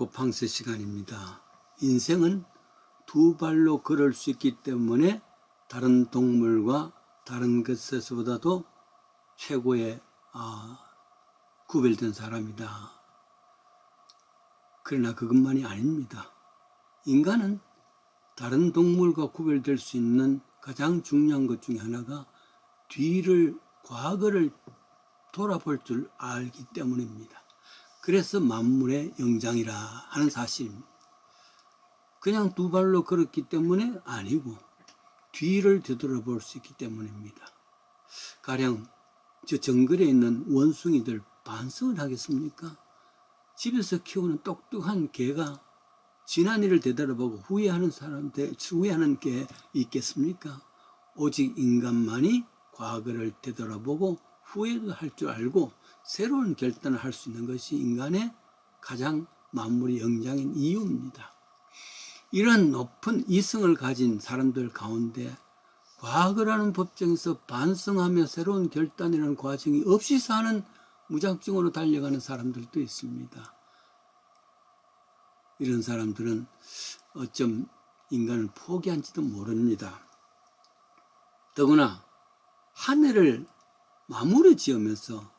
고팡스 시간입니다. 인생은 두 발로 걸을 수 있기 때문에 다른 동물과 다른 것에서보다도 최고의 구별된 사람이다. 그러나 그것만이 아닙니다. 인간은 다른 동물과 구별될 수 있는 가장 중요한 것 중에 하나가 과거를 돌아볼 줄 알기 때문입니다. 그래서 만물의 영장이라 하는 사실입니다. 그냥 두 발로 걸었기 때문에 아니고 뒤를 되돌아볼 수 있기 때문입니다. 가령 저 정글에 있는 원숭이들 반성을 하겠습니까? 집에서 키우는 똑똑한 개가 지난 일을 되돌아보고 후회하는 게 있겠습니까? 오직 인간만이 과거를 되돌아보고 후회도 할 줄 알고 새로운 결단을 할 수 있는 것이 인간의 가장 만물의 영장인 이유입니다. 이런 높은 이성을 가진 사람들 가운데 과거라는 법정에서 반성하며 새로운 결단이라는 과정이 없이 사는 무작정으로 달려가는 사람들도 있습니다. 이런 사람들은 어쩜 인간을 포기한지도 모릅니다. 더구나 한 해를 마무리 지으면서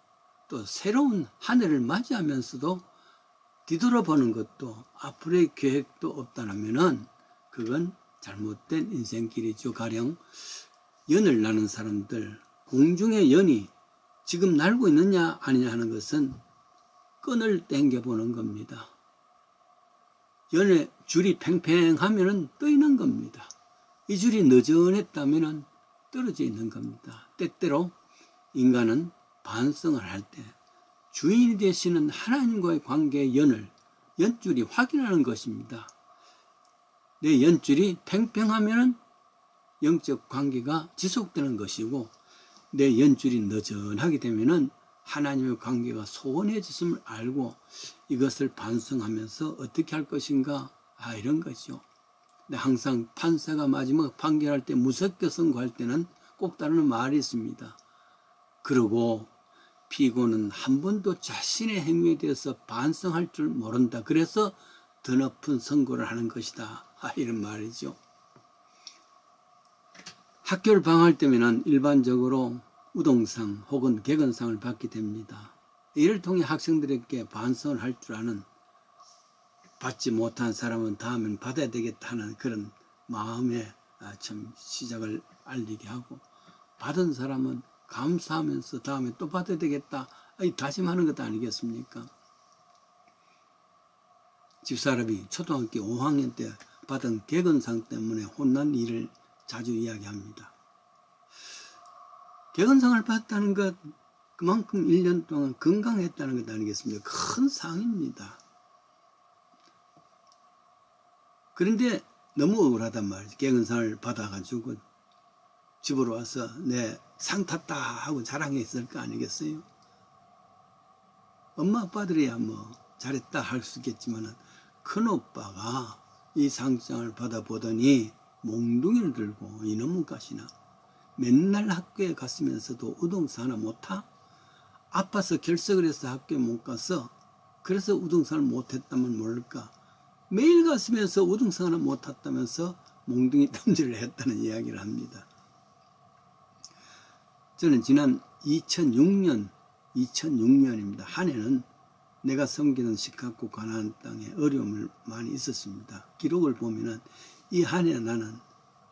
또 새로운 한 해를 맞이하면서도 뒤돌아보는 것도 앞으로의 계획도 없다면 그건 잘못된 인생길이죠. 가령 연을 나는 사람들, 공중의 연이 지금 날고 있느냐 아니냐 하는 것은 끈을 당겨보는 겁니다. 연의 줄이 팽팽하면 떠 있는 겁니다. 이 줄이 느슨했다면 떨어져 있는 겁니다. 때때로 인간은 반성을 할 때 주인이 되시는 하나님과의 관계의 연줄이 확인하는 것입니다. 내 연줄이 팽팽하면 영적 관계가 지속되는 것이고 내 연줄이 느슨하게 되면 하나님의 관계가 소원해졌음을 알고 이것을 반성하면서 어떻게 할 것인가 이런 거죠. 근데 항상 판사가 마지막 판결할 때 무섭게 선고할 때는 꼭 따르는 말이 있습니다. 그리고 피고는 한 번도 자신의 행위에 대해서 반성할 줄 모른다. 그래서 더 높은 선고를 하는 것이다. 이런 말이죠. 학교를 방학할 때면 일반적으로 우동상 혹은 개근상을 받게 됩니다. 이를 통해 학생들에게 반성을 할 줄 아는, 받지 못한 사람은 다음엔 받아야 되겠다는 그런 마음에 참 시작을 알리게 하고, 받은 사람은 감사하면서 다음에 또 받아야 되겠다 다짐하는 것도 아니겠습니까? 집사람이 초등학교 5학년 때 받은 개근상 때문에 혼난 일을 자주 이야기합니다. 개근상을 받았다는 것, 그만큼 1년 동안 건강했다는 것 아니겠습니까? 큰 상입니다. 그런데 너무 억울하단 말이죠. 개근상을 받아가지고 집으로 와서 내 상 탔다 하고 자랑했을 거 아니겠어요? 엄마 아빠들이야 뭐 잘했다 할 수 있겠지만 큰오빠가 이 상장을 받아보더니 몽둥이를 들고 이놈의 가시나 맨날 학교에 갔으면서도 우동상 하나 못 타? 아파서 결석을 해서 학교에 못 가서 그래서 우동상을 못했다면 모를까? 매일 갔으면서 우동상 하나 못 탔다면서 몽둥이 탐지를 했다는 이야기를 합니다. 저는 지난 2006년입니다. 한 해는 내가 섬기는 시카고 가나안 땅에 어려움을 많이 있었습니다. 기록을 보면은 이 한 해 나는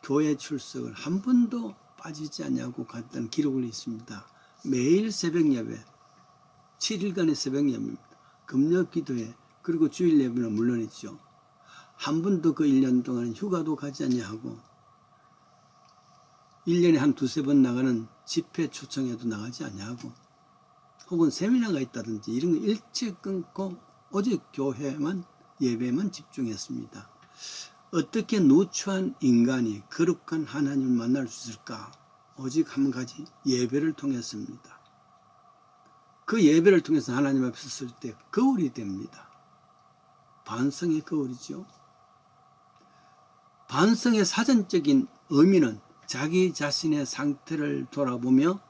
교회 출석을 한 번도 빠지지 않냐고 갔던 기록이 있습니다. 매일 새벽 예배, 7일간의 새벽 예배입니다. 금요 기도회, 그리고 주일 예배는 물론이죠. 한 번도 그 1년 동안 휴가도 가지 않냐고, 1년에 한 두세 번 나가는 집회 초청에도 나가지 않냐고, 혹은 세미나가 있다든지 이런 거 일체 끊고 오직 교회만, 예배만 집중했습니다. 어떻게 누추한 인간이 거룩한 하나님을 만날 수 있을까? 오직 한 가지, 예배를 통했습니다. 그 예배를 통해서 하나님 앞에 섰을 때 거울이 됩니다. 반성의 거울이죠. 반성의 사전적인 의미는 자기 자신의 상태를 돌아보며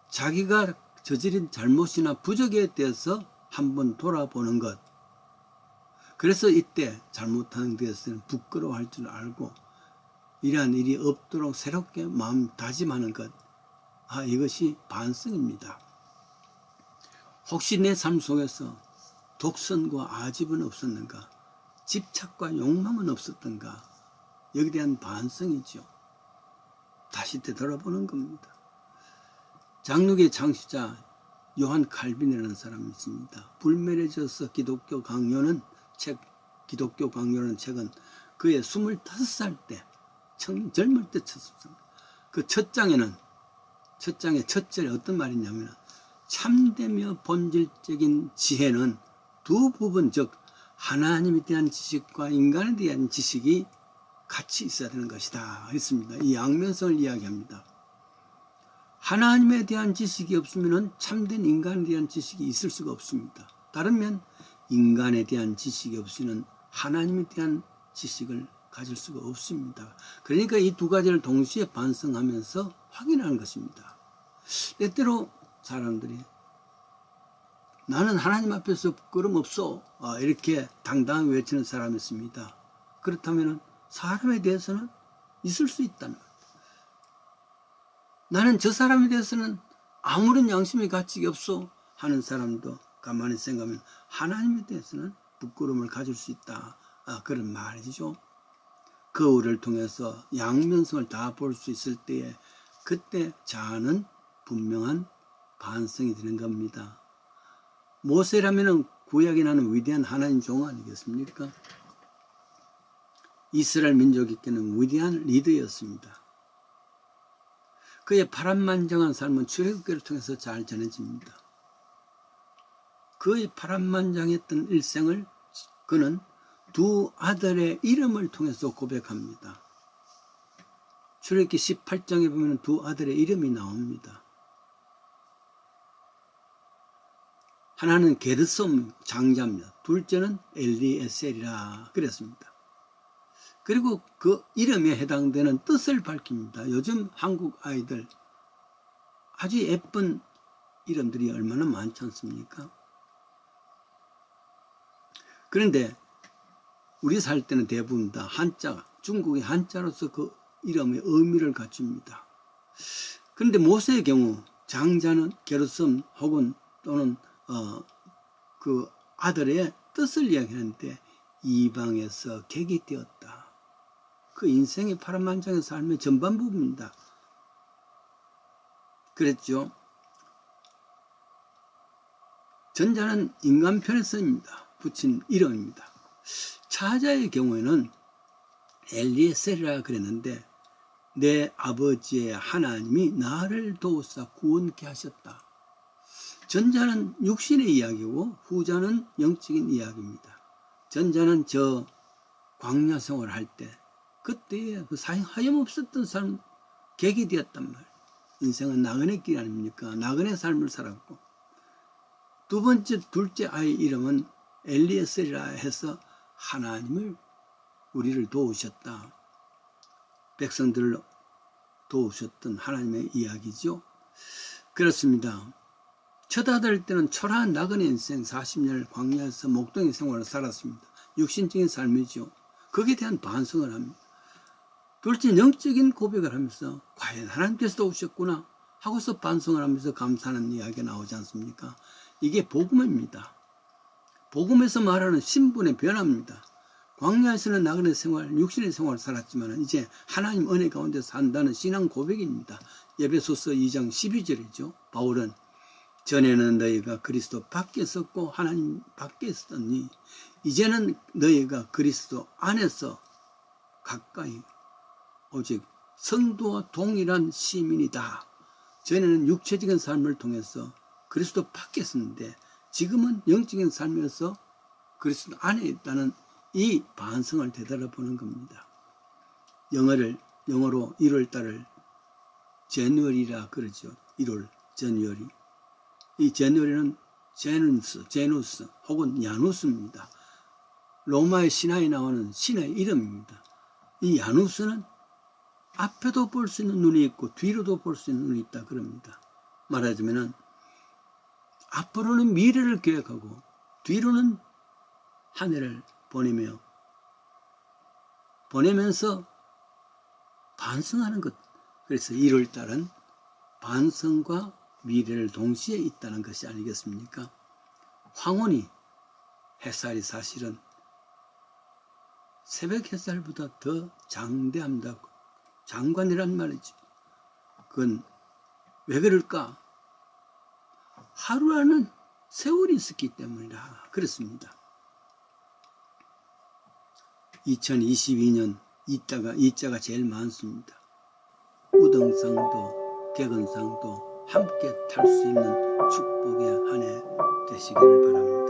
자기가 저지른 잘못이나 부족에 대해서 한번 돌아보는 것. 그래서 이때 잘못하는 데에서는 부끄러워할 줄 알고 이러한 일이 없도록 새롭게 마음 다짐하는 것. 이것이 반성입니다. 혹시 내 삶 속에서 독선과 아집은 없었는가? 집착과 욕망은 없었던가? 여기에 대한 반성이죠. 다시 되돌아보는 겁니다. 장로교의 창시자 요한 칼빈이라는 사람이 있습니다. 불멸해져서 기독교 강요라는 책은 그의 25살 때 젊을 때 쳤습니다. 그 첫 장의 첫 절에 어떤 말이 있냐면 참되며 본질적인 지혜는 두 부분, 즉 하나님에 대한 지식과 인간에 대한 지식이 같이 있어야 되는 것이다 했습니다. 이 양면성을 이야기합니다. 하나님에 대한 지식이 없으면 참된 인간에 대한 지식이 있을 수가 없습니다. 다르면 인간에 대한 지식이 없으면 하나님에 대한 지식을 가질 수가 없습니다. 그러니까 이 두 가지를 동시에 반성하면서 확인하는 것입니다. 때때로 사람들이 나는 하나님 앞에서 부끄럼 없어 이렇게 당당하게 외치는 사람이 있습니다. 그렇다면 사람에 대해서는 있을 수 있다는 것. 나는 저 사람에 대해서는 아무런 양심의 가치가 없어 하는 사람도 가만히 생각하면 하나님에 대해서는 부끄러움을 가질 수 있다. 그런 말이죠. 거울을 통해서 양면성을 다 볼 수 있을 때에 그때 자아는 분명한 반성이 되는 겁니다. 모세라면 구약에 나는 위대한 하나님 종 아니겠습니까? 이스라엘 민족에게는 위대한 리더였습니다. 그의 파란만장한 삶은 출애굽기를 통해서 잘 전해집니다. 그의 파란만장했던 일생을 그는 두 아들의 이름을 통해서 고백합니다. 출애굽기 18장에 보면 두 아들의 이름이 나옵니다. 하나는 게르솜 장자입니다. 둘째는 엘리에셀이라 그랬습니다. 그리고 그 이름에 해당되는 뜻을 밝힙니다. 요즘 한국 아이들 아주 예쁜 이름들이 얼마나 많지 않습니까? 그런데 우리 살 때는 대부분 다 한자, 중국의 한자로서 그 이름의 의미를 갖춥니다. 그런데 모세의 경우 장자는 게르솜 혹은 또는 그 아들의 뜻을 이야기하는데 이방에서 객이 되었다. 그 인생의 파란만장의 삶의 전반부입니다. 그랬죠. 전자는 인간 편에서 붙인 이름입니다. 차자의 경우에는 엘리에셀이라 그랬는데 내 아버지의 하나님이 나를 도우사 구원케 하셨다. 전자는 육신의 이야기고 후자는 영적인 이야기입니다. 전자는 저 광야 생활을 할 때 그때에 그 하염없었던 삶 객이 되었단 말. 인생은 나그네 길 아닙니까? 나그네 삶을 살았고 둘째 아이 이름은 엘리에셀이라 해서 하나님을 우리를 도우셨다. 백성들을 도우셨던 하나님의 이야기죠. 그렇습니다. 첫 아들 때는 초라한 나그네 인생 40년을 광야에서 목동의 생활을 살았습니다. 육신적인 삶이죠. 거기에 대한 반성을 합니다. 둘째 영적인 고백을 하면서 과연 하나님께서 도우셨구나 하고서 반성을 하면서 감사하는 이야기가 나오지 않습니까? 이게 복음입니다. 복음에서 말하는 신분의 변화입니다. 광야에서는 나그네 생활, 육신의 생활을 살았지만 이제 하나님 은혜 가운데 산다는 신앙 고백입니다. 에베소서 2장 12절이죠. 바울은 전에는 너희가 그리스도 밖에 있었고 하나님 밖에 있었더니 이제는 너희가 그리스도 안에서 가까이 오직 성도와 동일한 시민이다. 전에는 육체적인 삶을 통해서 그리스도 밖에 있었는데 지금은 영적인 삶에서 그리스도 안에 있다는 이 반성을 되돌아보는 겁니다. 영어로 1월달을 제누얼이라 그러죠. 1월 제누얼이. 이 제누얼은 제누스 혹은 야누스입니다. 로마의 신화에 나오는 신의 이름입니다. 이 야누스는 앞에도 볼 수 있는 눈이 있고 뒤로도 볼 수 있는 눈이 있다 그럽니다. 말하자면 앞으로는 미래를 계획하고 뒤로는 한 해를 보내면서 반성하는 것. 그래서 1월달은 반성과 미래를 동시에 있다는 것이 아니겠습니까? 황혼이 햇살이 사실은 새벽 햇살보다 더 장대합니다. 장관이란 말이지. 그건 왜 그럴까? 하루라는 세월이 있었기 때문이라 그렇습니다. 2022년 이자가 제일 많습니다. 우등상도 개근상도 함께 탈 수 있는 축복의 한 해 되시기를 바랍니다.